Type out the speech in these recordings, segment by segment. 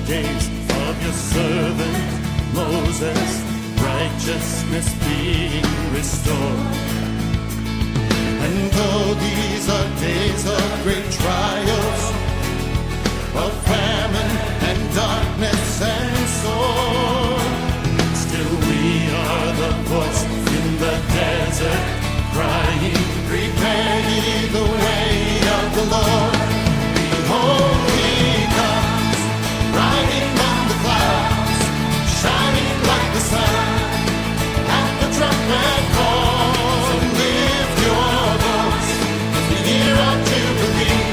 days of your servant Moses, righteousness being restored. And though these are days of great trials, of famine and darkness and sword, still we are the voice in the desert, crying, prepare ye the way of the Lord. Behold, he comes, riding on the clouds, shining like the sun. At the trumpet call, so lift your voice in the year of Jubilee.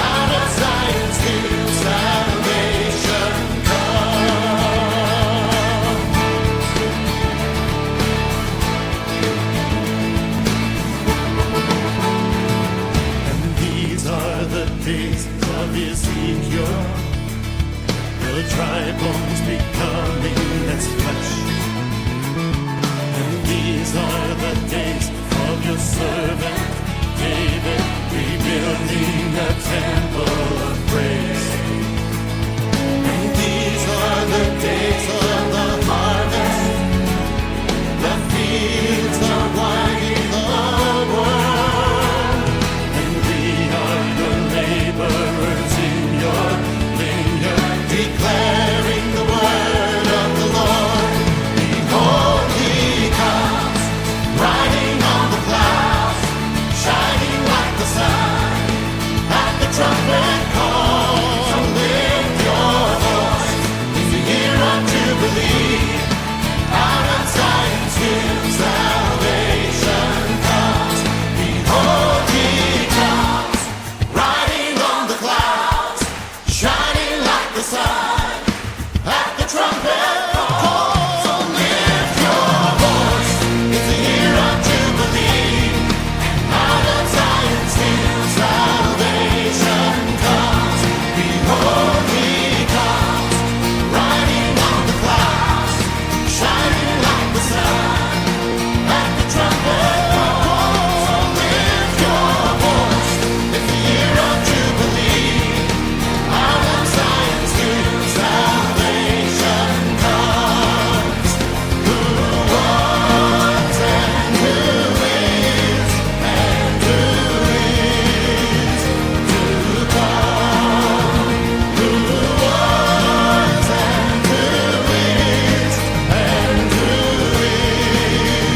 Out of Zion's hill, salvation comes. And these are the days of Ezekiel, the dry bones becoming as flesh. And these are the days of your servant David, rebuilding a temple of praise. And these are the days of the harvest, the fields are winding the world. And we are your laborers in your vineyard, declaring the word of the Lord. Behold, he comes, riding on the clouds, shining like the sun. At the trumpet call, so lift your voice in the year of Jubilee. Out of Zion's hill, salvation comes. Behold, he comes, riding on the clouds, shining like the sun. At the trumpet call, so lift your voice. It's the year of Jubilee. Out of Zion's hill, salvation comes. Behold, he comes, riding on the clouds, shining like the sun. At the trumpet call, so lift your voice. It's the year of Jubilee. Out of Zion's hill, salvation comes. Who was and who is and who is to come. Who was and who is and who is to come.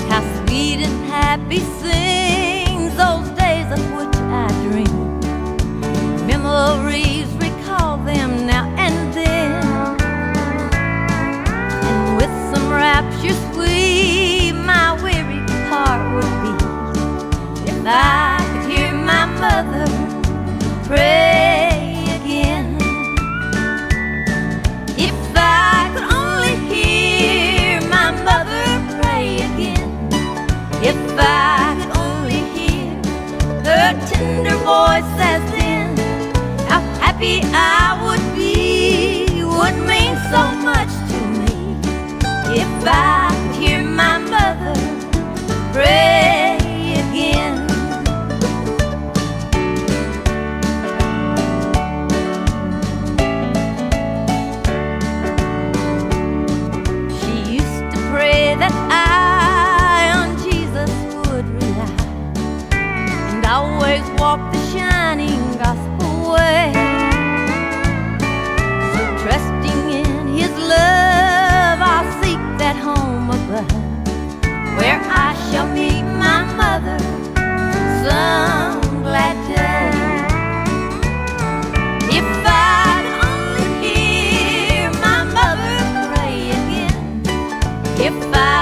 How sweet and happy sings those days of which I dream. Memories recall them now and then, and with some rapture sweet my weary heart would beat if I could hear my mother If I could only hear her tender voice as then, how happy I would be, would mean so much to me. If I could hear my mother pray again. She used to pray that I on Jesus would rely, and always walk the shining gospel way. So trusting in His love, I'll seek that home above, where I shall meet my mother some glad day. If I could only hear my mother pray again, if I